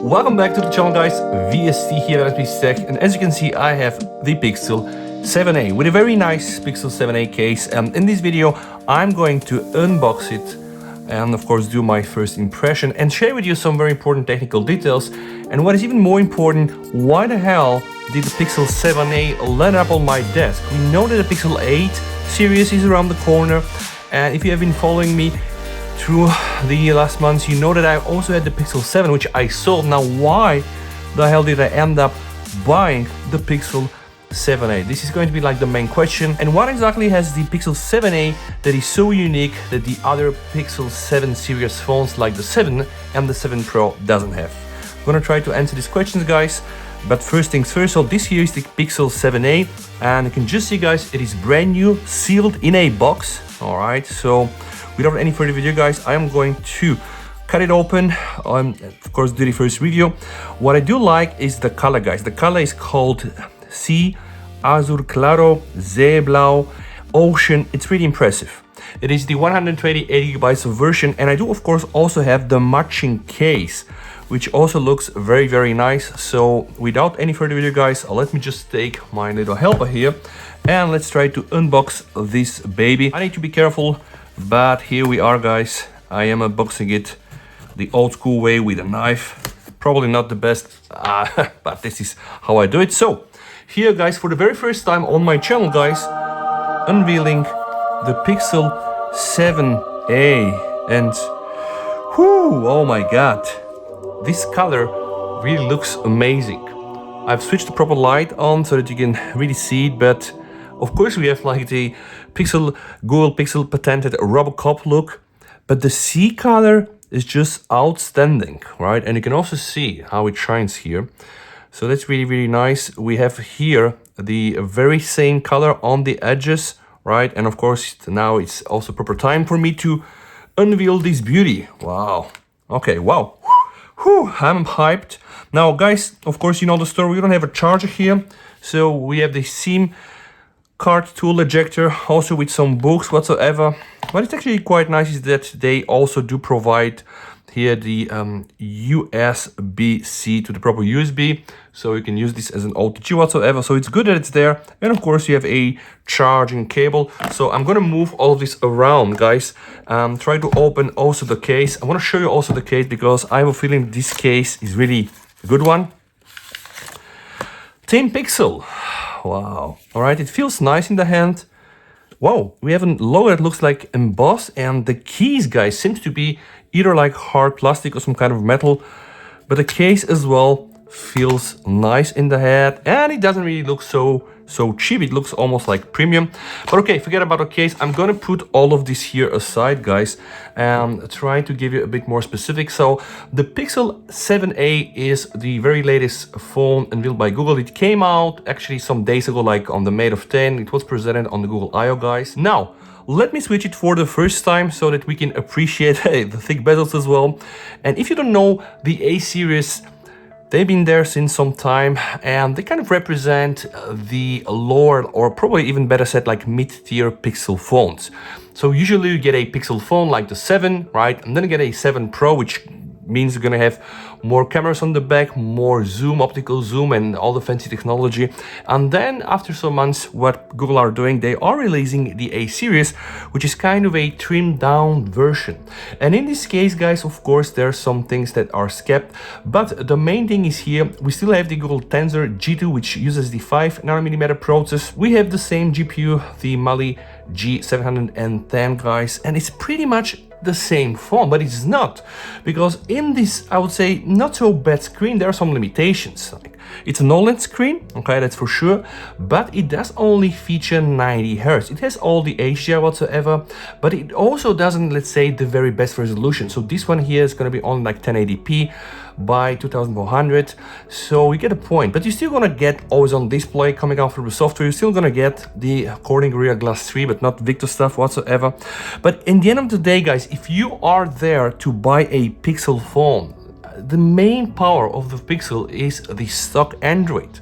Welcome back to the channel, guys. VST here at SBC Tech, and as you can see, I have the Pixel 7a with a very nice Pixel 7a case. And in this video, I'm going to unbox it and of course do my first impression and share with you some very important technical details. And what is even more important, why the hell did the Pixel 7a land up on my desk? We know that the Pixel 8 series is around the corner, and if you have been following me through the last months, you know that I also had the Pixel 7, which I sold. Now, why the hell did I end up buying the Pixel 7a? This is going to be like the main question. And what exactly has the Pixel 7a that is so unique that the other Pixel 7 series phones like the 7 and the 7 Pro doesn't have? I'm gonna try to answer these questions, guys. But first things first, so this here is the Pixel 7a, and you can just see, guys, it is brand new, sealed in a box. All right, so without any further video, guys, I am going to cut it open and of course do the first review. What I do like is the color, guys. The color is called Sea Azur Claro, Seeblau, Ocean. It's really impressive. It is the 128 GB version, and I do of course also have the matching case, which also looks very, very nice. So without any further video, guys, let me just take my little helper here and let's try to unbox this baby. I need to be careful, but here we are, guys. I am unboxing it the old school way with a knife. Probably not the best, but this is how I do it. So here, guys, for the very first time on my channel, guys, unveiling the Pixel 7a, and whoo, oh my god, this color really looks amazing. I've switched the proper light on so that you can really see it, but of course we have like the Google Pixel patented RoboCop look, but the sea color is just outstanding, right? And you can also see how it shines here. So that's really, really nice. We have here the very same color on the edges, right? And of course now it's also proper time for me to unveil this beauty. Wow. Okay, wow. Whew, I'm hyped. Now, guys, of course, you know the story. We don't have a charger here. So we have the SIM card tool ejector, also with some books whatsoever. But it's actually quite nice is that they also do provide here the USB-C to the proper USB, so you can use this as an OTG whatsoever. So it's good that it's there. And of course you have a charging cable. So I'm gonna move all of this around, guys. Try to open also the case. I want to show you also the case because I have a feeling this case is really a good one. Team Pixel. Wow. All right, it feels nice in the hand. Wow, we have a logo that looks like embossed, and the keys, guys, seems to be either like hard plastic or some kind of metal, but the case as well feels nice in the hand, and it doesn't really look so cheap. It looks almost like premium. But okay, forget about the case. I'm gonna put all of this here aside, guys, and try to give you a bit more specific. So the Pixel 7a is the very latest phone unveiled by Google. It came out actually some days ago, like on the May of 10. It was presented on the Google I/O, guys. Now let me switch it for the first time so that we can appreciate the thick bezels as well. And if you don't know, the A series, they've been there since some time, and they kind of represent the lower, or probably even better said, like mid-tier Pixel phones. So usually you get a Pixel phone like the 7, right? And then you get a 7 Pro, which means you're gonna have more cameras on the back, more zoom, optical zoom, and all the fancy technology. And then after some months, what Google are doing, they are releasing the A series, which is kind of a trimmed down version. And in this case, guys, of course, there are some things that are kept, but the main thing is here, we still have the Google Tensor G2, which uses the 5nm process. We have the same GPU, the Mali G710, guys, and it's pretty much the same phone, but it's not, because in this, I would say, not so bad screen, there are some limitations. Like, it's an OLED screen, okay, that's for sure, but it does only feature 90 Hz. It has all the HDR whatsoever, but it also doesn't, let's say, the very best resolution. So this one here is going to be on like 1080p by 2400, so we get a point. But you're still gonna get always on display coming out from the software. You're still gonna get the Corning Gorilla Glass 3, but not Victor stuff whatsoever. But in the end of the day, guys, if you are there to buy a Pixel phone, the main power of the Pixel is the stock Android.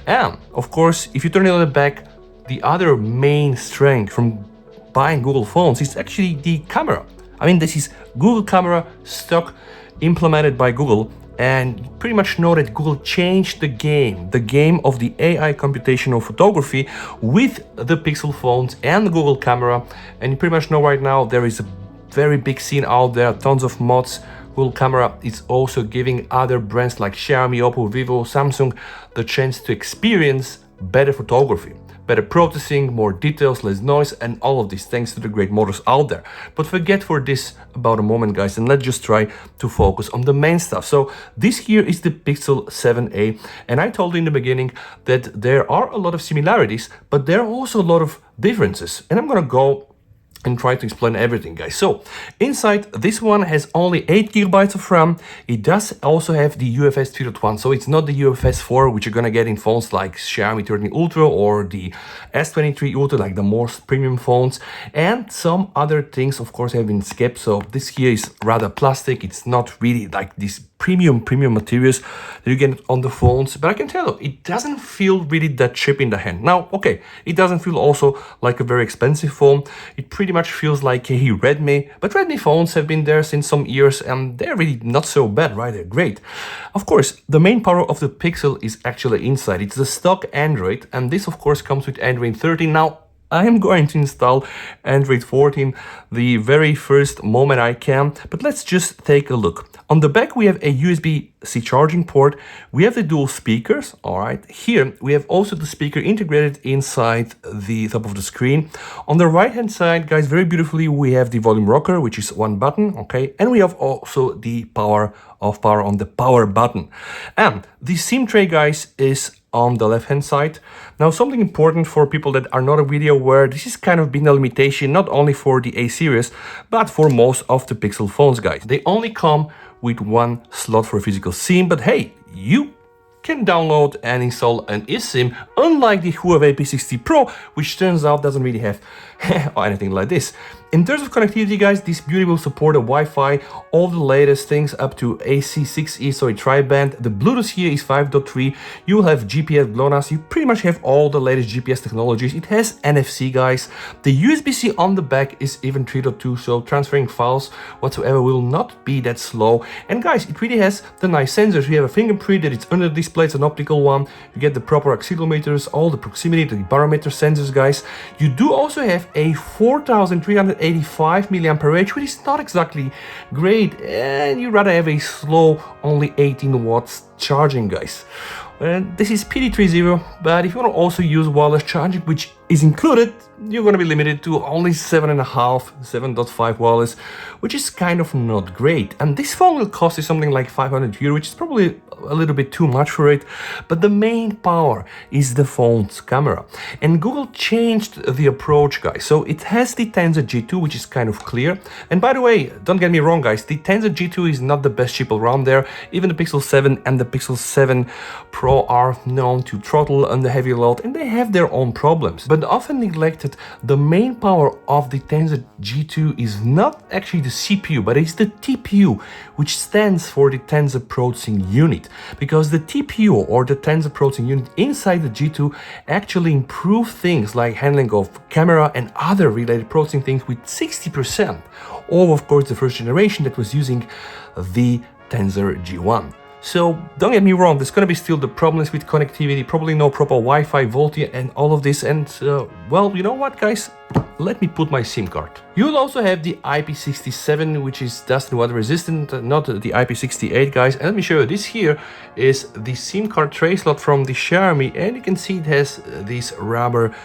And of course, if you turn it on the back, the other main strength from buying Google phones is actually the camera. I mean, this is Google camera stock implemented by Google, And you pretty much know that Google changed the game of the AI computational photography with the Pixel phones and the Google camera. And you pretty much know right now there is a very big scene out there, tons of mods. Google camera is also giving other brands like Xiaomi, Oppo, Vivo, Samsung the chance to experience better photography, better processing, more details, less noise, and all of these thanks to the great models out there. But forget for this about a moment, guys, and let's just try to focus on the main stuff. So this here is the Pixel 7a, and I told you in the beginning that there are a lot of similarities, but there are also a lot of differences, and I'm gonna go and try to explain everything, guys. So inside, this one has only 8 gigabytes of RAM. It does also have the UFS 3.1, so it's not the UFS 4 which you're gonna get in phones like Xiaomi 13 Ultra or the S23 Ultra, like the most premium phones. And some other things, of course, have been skipped. So this here is rather plastic. It's not really like this premium materials that you get on the phones, but I can tell you it doesn't feel really that cheap in the hand. Now, okay, it doesn't feel also like a very expensive phone. It pretty much feels like a Redmi, but Redmi phones have been there since some years and they're really not so bad, right? They're great. Of course, the main power of the Pixel is actually inside. It's the stock Android, and this of course comes with Android 13. Now, I am going to install Android 14 the very first moment I can, but let's just take a look. On the back, we have a USB-C charging port. We have the dual speakers, all right. Here, we have also the speaker integrated inside the top of the screen. On the right-hand side, guys, very beautifully, we have the volume rocker, which is one button, okay. And we have also the power on the power button. And the SIM tray, guys, is on the left hand side. Now, something important for people that are not video aware, this is kind of been a limitation not only for the A series but for most of the Pixel phones, guys. They only come with one slot for a physical SIM, but hey, you can download and install an eSIM, unlike the Huawei P60 Pro, which turns out doesn't really have or anything like this. In terms of connectivity, guys, this beauty will support a Wi-Fi, all the latest things up to AC6E, so a tri-band. The Bluetooth here is 5.3. You will have GPS GLONASS. You pretty much have all the latest GPS technologies. It has NFC, guys. The USB-C on the back is even 3.2, so transferring files whatsoever will not be that slow. And guys, it really has the nice sensors. We have a fingerprint that it's under the display, it's an optical one. You get the proper accelerometers, all the proximity, the barometer sensors, guys. You do also have a 4,385 mAh, which is not exactly great, and you rather have a slow, only 18 watts charging, guys. And this is PD30, but if you want to also use wireless charging, which is included, you're going to be limited to only 7.5 wireless, which is kind of not great. And this phone will cost you something like 500 euro, which is probably a little bit too much for it. But the main power is the phone's camera. And Google changed the approach, guys. So it has the Tensor G2, which is kind of clear. And by the way, don't get me wrong, guys, the Tensor G2 is not the best chip around there. Even the Pixel 7 and the Pixel 7 Pro are known to throttle under heavy load, and they have their own problems. But often neglected, the main power of the Tensor G2 is not actually the CPU, but it's the TPU, which stands for the Tensor Processing Unit. Because the TPU, or the Tensor Processing Unit inside the G2, actually improve things like handling of camera and other related processing things with 60%. Or of course the first generation that was using the Tensor G1. So don't get me wrong, there's gonna be still the problems with connectivity, probably no proper Wi-Fi, VoLTE and all of this. And well, you know what, guys? Let me put my SIM card. You'll also have the IP67, which is dust and water resistant, not the IP68, guys. And let me show you, this here is the SIM card tray slot from the Xiaomi, and you can see it has this rubber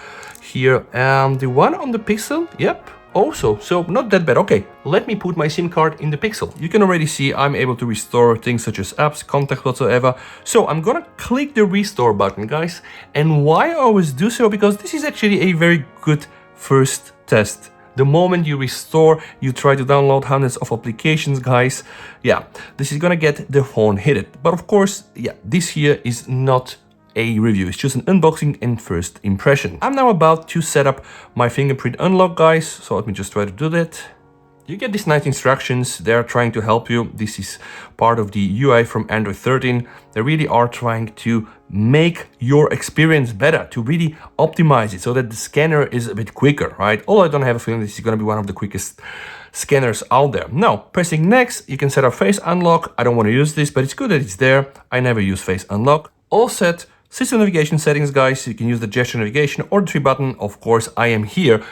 here. And the one on the Pixel, yep, also, so not that bad. Okay, let me put my SIM card in the Pixel. You can already see I'm able to restore things such as apps, contacts, whatsoever. So I'm gonna click the restore button, guys. And why I always do so? Because this is actually a very good first test. The moment you restore, you try to download hundreds of applications, guys. Yeah, this is gonna get the phone hit. But of course, yeah, this here is not a review, it's just an unboxing and first impression. I'm now about to set up my fingerprint unlock, guys, so let me just try to do that. You get these nice instructions, they're trying to help you. This is part of the UI from Android 13. They really are trying to make your experience better, to really optimize it so that the scanner is a bit quicker, right? Although I don't have a feeling this is going to be one of the quickest scanners out there. Now, pressing next, you can set up face unlock. I don't want to use this, but it's good that it's there. I never use face unlock. All set. System navigation settings, guys. You can use the gesture navigation or the 3 button. Of course, I am here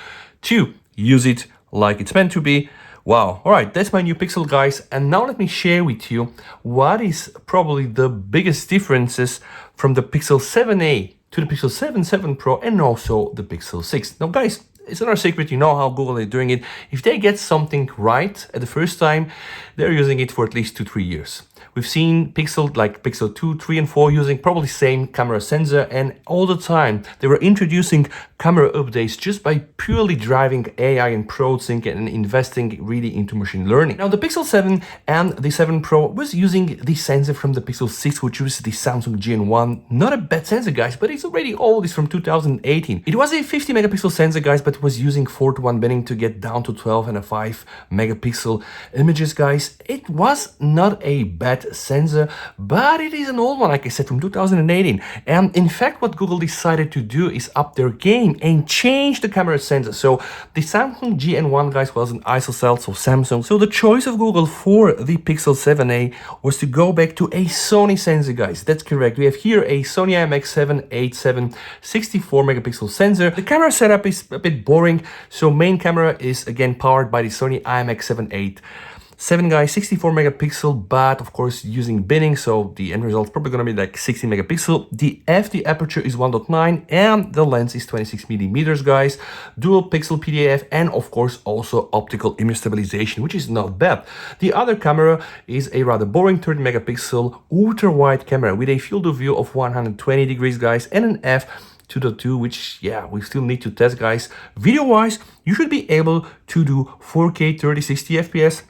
to use it like it's meant to be. Wow. All right, that's my new Pixel, guys. And now let me share with you what is probably the biggest differences from the Pixel 7a to the Pixel 7 Pro and also the Pixel 6. Now, guys, it's not a secret, you know how Google is doing it. If they get something right at the first time, they're using it for at least 2-3 years. We've seen Pixel like Pixel 2, 3 and 4 using probably same camera sensor, and all the time they were introducing camera updates just by purely driving AI and ProSync and investing really into machine learning. Now the Pixel 7 and the 7 Pro was using the sensor from the Pixel 6, which was the Samsung GN1. Not a bad sensor, guys, but it's already old. It's from 2018. It was a 50 megapixel sensor, guys, but was using 4:1 binning to get down to 12.5 megapixel images, guys. It was not a bad sensor, but it is an old one, like I said, from 2018. And in fact, what Google decided to do is up their game and change the camera sensor. So the Samsung GN1, guys, was an isocell, so Samsung. So the choice of Google for the Pixel 7a was to go back to a Sony sensor, guys. That's correct. We have here a Sony IMX787 64 megapixel sensor. The camera setup is a bit boring. So main camera is again powered by the Sony IMX787, guys, 64 megapixel, but of course using binning, so the end result is probably going to be like 16 megapixel. The aperture is 1.9 and the lens is 26 millimeters, guys. Dual pixel PDAF and of course also optical image stabilization, which is not bad. The other camera is a rather boring 30 megapixel ultra wide camera with a field of view of 120 degrees, guys, and an f2.2, which, yeah, we still need to test, guys. Video wise, you should be able to do 4K 30-60 FPS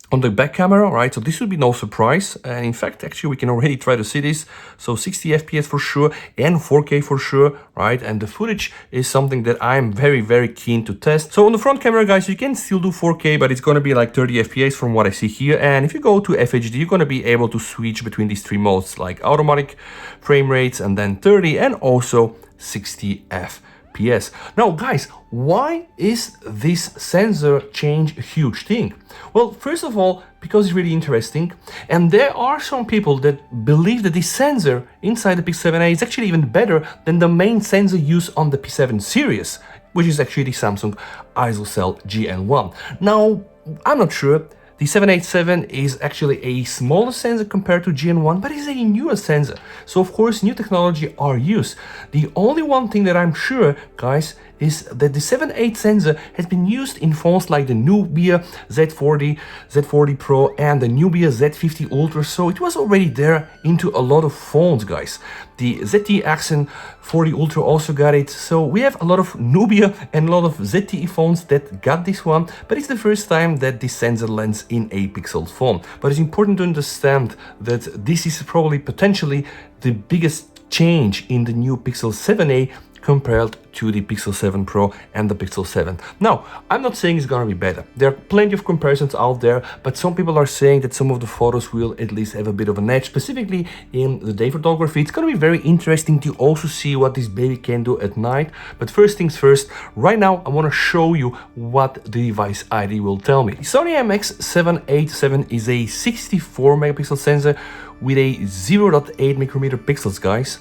on the back camera, right? So this should be no surprise. And in fact, actually, we can already try to see this. So 60 FPS for sure and 4K for sure, right? And the footage is something that I'm very, very keen to test. So on the front camera, guys, you can still do 4K, but it's going to be like 30 FPS from what I see here. And if you go to FHD, you're going to be able to switch between these 3 modes, like automatic frame rates and then 30 and also 60 FPS. Now, guys, why is this sensor change a huge thing? Well, first of all, because it's really interesting, and there are some people that believe that this sensor inside the Pixel 7a is actually even better than the main sensor used on the P7 series, which is actually the Samsung ISOCELL GN1. Now, I'm not sure. The 787 is actually a smaller sensor compared to GN1, but it's a newer sensor. So of course, new technology are used. The only one thing that I'm sure, guys, is that the 7.8 sensor has been used in phones like the Nubia Z40, Z40 Pro and the Nubia Z50 Ultra, so it was already there into a lot of phones, guys. The ZTE Accent 40 Ultra also got it, so we have a lot of Nubia and a lot of ZTE phones that got this one, but it's the first time that this sensor lands in a Pixel phone. But it's important to understand that this is probably potentially the biggest change in the new Pixel 7a compared to the Pixel 7 Pro and the Pixel 7. Now, I'm not saying it's gonna be better. There are plenty of comparisons out there, but some people are saying that some of the photos will at least have a bit of an edge, specifically in the day photography. It's gonna be very interesting to also see what this baby can do at night. But first things first, right now I wanna show you what the device ID will tell me. The Sony IMX787 is a 64 megapixel sensor with a 0.8 micrometer pixels, guys.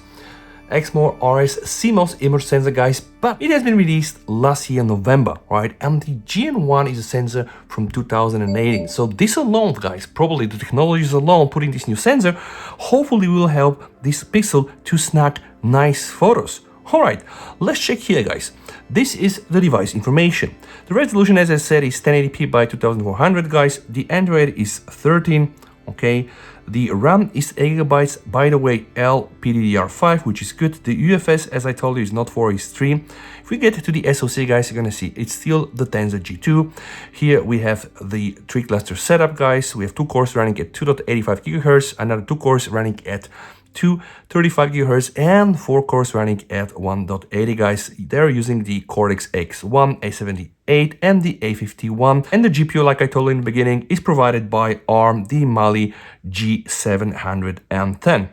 Exmor RS CMOS image sensor, guys, but it has been released last year in November, right? And the GN1 is a sensor from 2018. So this alone, guys, probably the technologies alone, putting this new sensor, hopefully will help this Pixel to snap nice photos. All right, let's check here, guys. This is the device information. The resolution, as I said, is 1080p by 2400, guys. The Android is 13, okay? The RAM is 8 GB, by the way, LPDDR5, which is good. The UFS, as I told you, is not 4, it's 3. If we get to the SoC, guys, you're gonna see it's still the Tensor G2. Here we have the 3-cluster setup, guys. We have 2 cores running at 2.85 GHz, another 2 cores running at 235 GHz and 4 cores running at 1.80, guys. They're using the Cortex X1, A78 and the A51, and the GPU, like I told you in the beginning, is provided by ARM, the Mali G710.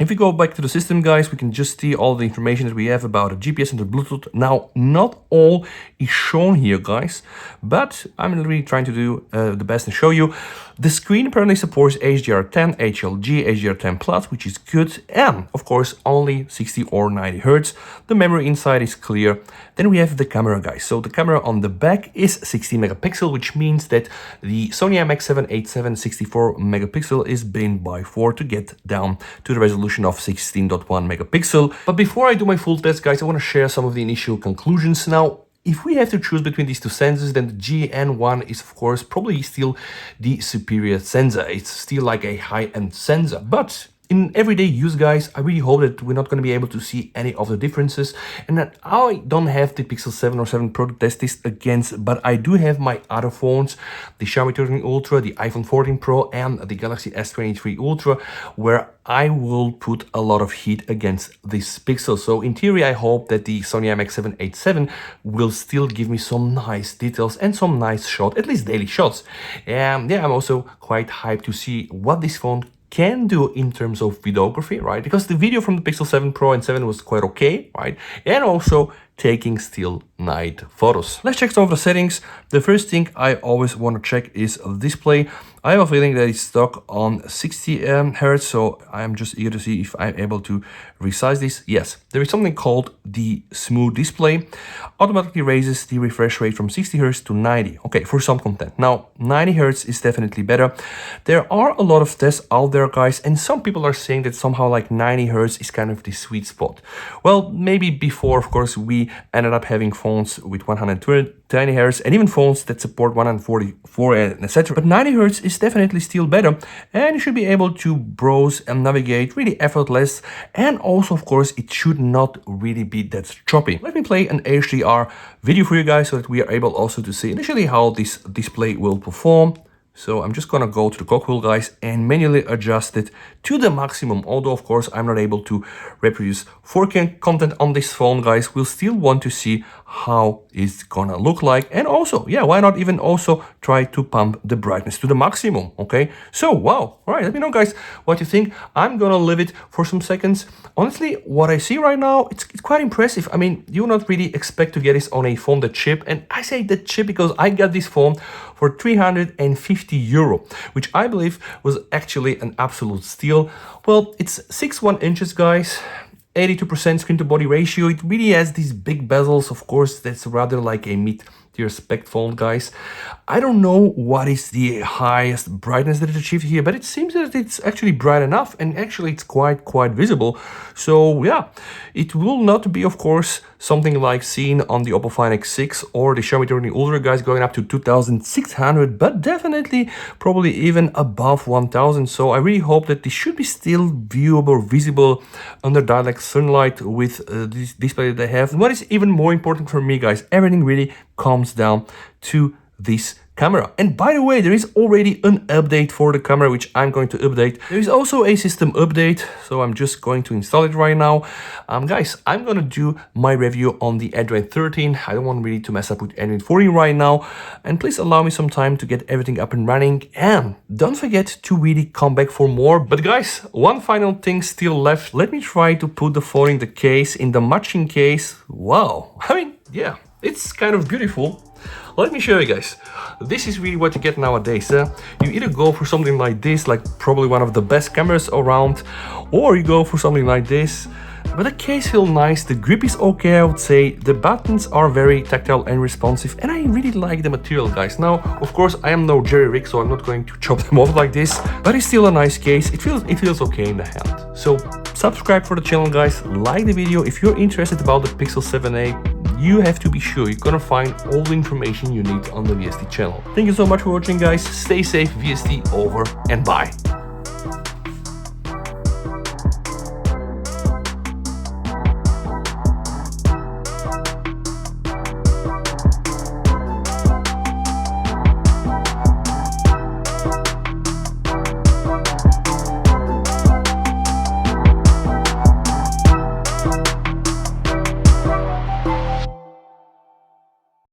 If we go back to the system, guys, we can just see all the information that we have about the GPS and the Bluetooth. Now, not all is shown here, guys, but I'm really trying to do the best and show you. The screen apparently supports HDR10, HLG, HDR10 Plus, which is good, and of course only 60 or 90 Hertz. The memory inside is clear. Then we have the camera, guys. So the camera on the back is 60 megapixel, which means that the Sony IMX7 87 64 megapixel is binned by 4 to get down to the resolution of 16.1 megapixel. But before I do my full test, guys, I want to share some of the initial conclusions. Now, if we have to choose between these two sensors, then the GN1 is of course probably still the superior sensor. It's still like a high-end sensor. But in everyday use, guys, I really hope that we're not going to be able to see any of the differences, and that I don't have the Pixel 7 or 7 Pro to test this against, but I do have my other phones, the Xiaomi 13 Ultra, the iPhone 14 Pro, and the Galaxy S23 Ultra, where I will put a lot of heat against this Pixel. So in theory, I hope that the Sony IMX787 will still give me some nice details and some nice shots, at least daily shots. And yeah, I'm also quite hyped to see what this phone can do in terms of videography, right? Because the video from the Pixel 7 Pro and 7 was quite okay, right? And also taking still night photos. Let's check some of the settings. The first thing I always want to check is display. I have a feeling that it's stuck on 60 Hertz, so I'm just eager to see if I'm able to resize this. Yes, there is something called the smooth display. Automatically raises the refresh rate from 60 Hertz to 90. Okay, for some content. Now, 90 Hertz is definitely better. There are a lot of tests out there, guys, and some people are saying that somehow like 90 Hertz is kind of the sweet spot. Well, maybe before, of course, we ended up having phones with 120 Hz and even phones that support 144 and etc. But 90 Hz is definitely still better, and you should be able to browse and navigate really effortless, and also of course it should not really be that choppy. Let me play an HDR video for you guys so that we are able also to see initially how this display will perform. So I'm just gonna go to the cogwheel, guys, and manually adjust it to the maximum. Although, of course, I'm not able to reproduce 4K content on this phone, guys. We'll still want to see how it's gonna look like. And also, yeah, why not even also try to pump the brightness to the maximum, okay? So, wow. All right, let me know, guys, what you think. I'm gonna leave it for some seconds. Honestly, what I see right now, it's quite impressive. I mean, you not really expect to get this on a phone that cheap. And I say that cheap because I got this phone for 350 euro, which I believe was actually an absolute steal. Well, it's 6'1 inches, guys. 82% screen to body ratio. It really has these big bezels. Of course, that's rather like a mid-tier spec phone, guys. I don't know what is the highest brightness that it achieved here, but it seems that it's actually bright enough, and actually it's quite visible. So yeah, it will not be, of course, something like seen on the Oppo Find X6 or the Xiaomi 13 Ultra, guys, going up to 2,600, but definitely probably even above 1,000. So I really hope that this should be still viewable, visible under direct sunlight with this display that they have. And what is even more important for me, guys, everything really comes down to this camera. And by the way, there is already an update for the camera, which I'm going to update. There is also a system update, so I'm just going to install it right now. Guys, I'm gonna do my review on the Android 13. I don't want really to mess up with Android 14 right now, and please allow me some time to get everything up and running, and don't forget to really come back for more. But guys, one final thing still left. Let me try to put the phone in the case, in the matching case. Wow, I mean, yeah, it's kind of beautiful. Let me show you guys. This is really what you get nowadays. You either go for something like this, like probably one of the best cameras around, or you go for something like this. But the case feels nice, the grip is okay, I would say. The buttons are very tactile and responsive, and I really like the material, guys. Now, of course, I am no Jerry Rig, so I'm not going to chop them off like this, but it's still a nice case. It feels okay in the hand. So subscribe for the channel, guys. Like the video. If you're interested about the Pixel 7a, you have to be sure you're gonna find all the information you need on the VST channel. Thank you so much for watching, guys. Stay safe, VST over and bye.